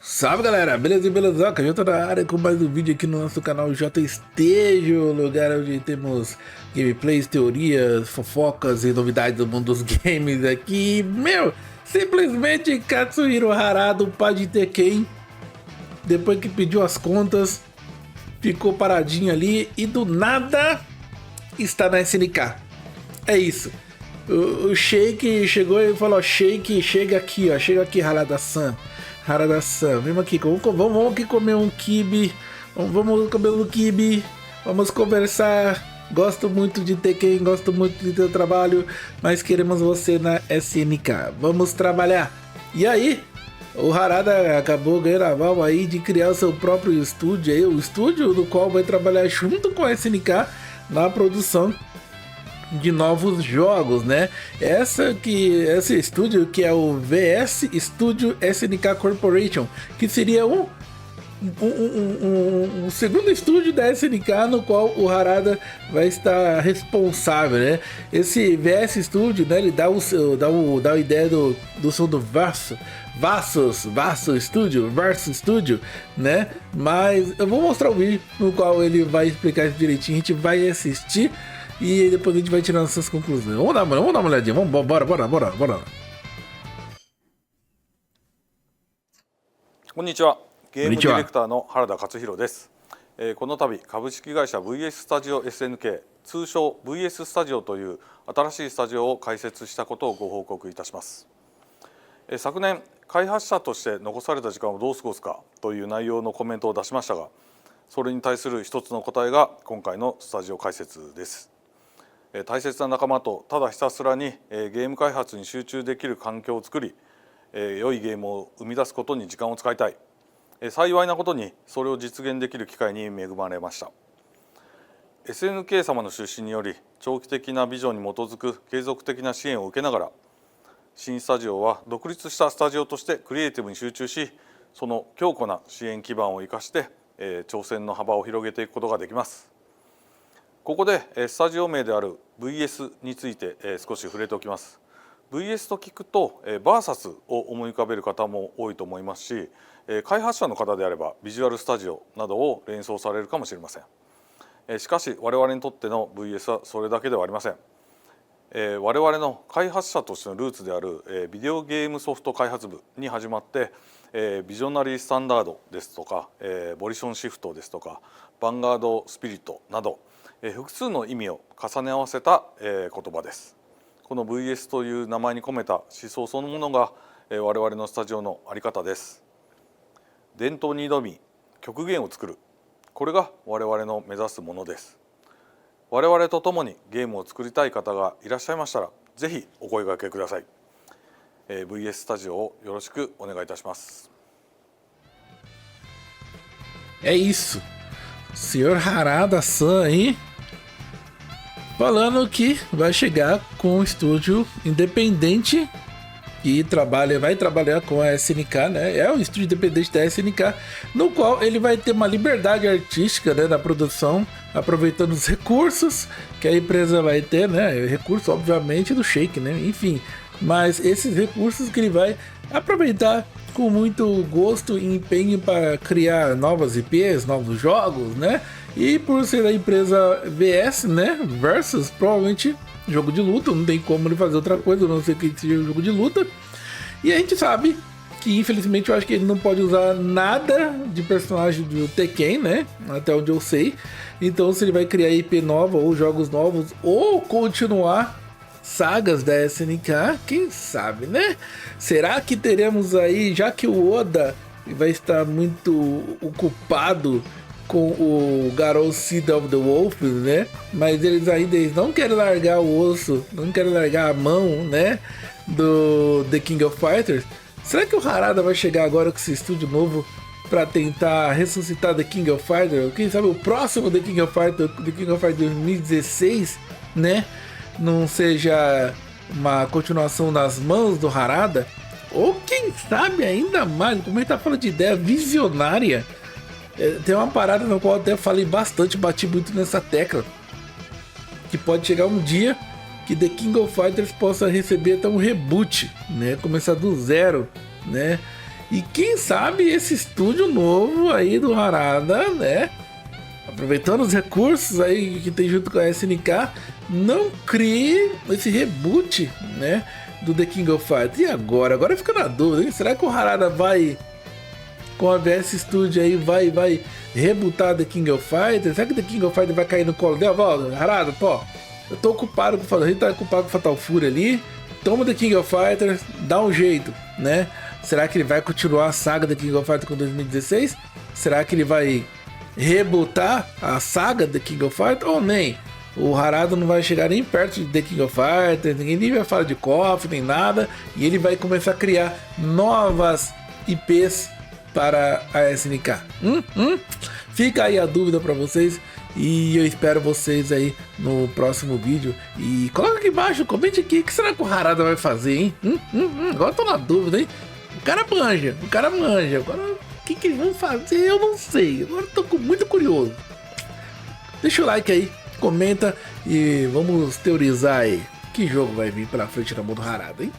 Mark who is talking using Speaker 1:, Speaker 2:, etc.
Speaker 1: Salve galera, beleza e belezoca? Já tô na área com mais um vídeo aqui no nosso canal J Estejo, lugar onde temos gameplays, teorias, fofocas e novidades do mundo dos games aqui. Simplesmente Katsuhiro Harada, o pai de Tekken, depois que pediu as contas, ficou paradinho ali e do nada está na SNK. É isso. O Sheik chegou e falou: Sheik, chega aqui, Harada-san. Harada-san, vem aqui, vamos aqui comer um kibe. Vamos comer um kibe. Vamos conversar. Gosto muito de Tekken, gosto muito de teu trabalho, mas queremos você na SNK. Vamos trabalhar. E aí, o Harada acabou ganhando a válvula aí de criar o seu próprio estúdio aí, o estúdio do qual vai trabalhar junto com a SNK na produção de novos jogos, né? Esse estúdio que é o VS Studio SNK Corporation, que seria um segundo estúdio da SNK no qual o Harada vai estar responsável, né? Esse VS Studio, né? Ele dá a ideia do som do Versus Studio, né? Mas eu vou mostrar o vídeo no qual ele vai explicar isso direitinho. A gente vai assistir e depois a gente vai tirar nossas conclusões. Vamos dar uma olhadinha. Bora.
Speaker 2: こんにちは。ゲームディレクターの原田勝弘です。この度株式会社 VS スタジオ SNK 通称 VS スタジオという新しいスタジオを開設したことをご報告いたします。昨年開発者として残された時間をどう過ごすかという内容のコメントを出しましたが、それに対する一つの答えが今回のスタジオ開設です。大切な仲間とただひたすらにゲーム開発に集中できる環境を作り、良いゲームを生み出すことに時間を使いたい。幸いなことにそれを実現できる機会に恵まれました。 SNK 様の出資により長期的なビジョンに基づく継続的な支援を受けながら、新スタジオは独立したスタジオとしてクリエイティブに集中し、その強固な支援基盤を生かして挑戦の幅を広げていくことができます。ここでスタジオ名である VS について少し触れておきます。 VS と聞くと VS を思い浮かべる方も多いと思いますし、開発者の方であればビジュアルスタジオなどを連想されるかもしれません。しかし我々にとっての VS はそれだけではありません。我々の開発者としてのルーツであるビデオゲームソフト開発部に始まって、ビジョナリースタンダードですとかボリションシフトですとかヴァンガードスピリットなど複数の意味を重ね合わせた言葉です。この VS という名前に込めた思想そのものが我々のスタジオの在り方です。伝統に挑み極限を作る、これが我々の目指すものです。我々と共にゲームを作りたい方がいらっしゃいましたら、ぜひお声掛けください。VS スタジオをよろしくお願いいたします。
Speaker 1: É isso. Senhor Harada-san aí falando que vai chegar com um estúdio independente que vai trabalhar com a SNK, né? É um estúdio independente da SNK, no qual ele vai ter uma liberdade artística, né, na produção, aproveitando os recursos que a empresa vai ter, né? Recurso, obviamente, do Sheik, né? Enfim, mas esses recursos que ele vai aproveitar com muito gosto e empenho para criar novas IPs, novos jogos, né? E por ser a empresa VS, né? Versus, provavelmente jogo de luta, não tem como ele fazer outra coisa, a não ser que seja um jogo de luta. E a gente sabe que, infelizmente, eu acho que ele não pode usar nada de personagem do Tekken, né? Até onde eu sei. Então, se ele vai criar IP nova ou jogos novos ou continuar sagas da SNK, quem sabe, né? Será que teremos aí, já que o Oda vai estar muito ocupado com o Garou Seed of the Wolf, né? Mas eles não querem largar o osso, não querem largar a mão, né? Do The King of Fighters. Será que o Harada vai chegar agora com esse estúdio novo para tentar ressuscitar The King of Fighters? Quem sabe o próximo The King of Fighters 2016, né? Não seja uma continuação nas mãos do Harada? Ou quem sabe ainda mais, como ele tá falando de ideia visionária, tem uma parada na qual eu até falei bastante, bati muito nessa tecla, que pode chegar um dia que The King of Fighters possa receber até um reboot, né? Começar do zero, né? E quem sabe esse estúdio novo aí do Harada, né? Aproveitando os recursos aí que tem junto com a SNK, não crie esse reboot, né? Do The King of Fighters. E agora? Agora fica na dúvida, hein? Será que o Harada vai, com a VS Studio aí, vai rebootar The King of Fighters? Será que The King of Fighters vai cair no colo dela? Ó, Harada, pô, eu tô ocupado com a gente tá ocupado com Fatal Fury ali. Toma The King of Fighters, dá um jeito, né? Será que ele vai continuar a saga The King of Fighters com 2016? Será que ele vai rebootar a saga The King of Fighters? Ou nem? O Harada não vai chegar nem perto de The King of Fighters, ninguém nem vai falar de KOF, nem nada. E ele vai começar a criar novas IPs para a SNK. Fica aí a dúvida para vocês. E eu espero vocês aí no próximo vídeo. E coloca aqui embaixo, comente aqui, o que será que o Harada vai fazer, hein? Agora eu tô na dúvida, hein? O cara manja. Agora o que eles vão fazer eu não sei. Agora eu tô muito curioso. Deixa o like aí, comenta e vamos teorizar aí que jogo vai vir pela frente na mão do Harada, hein?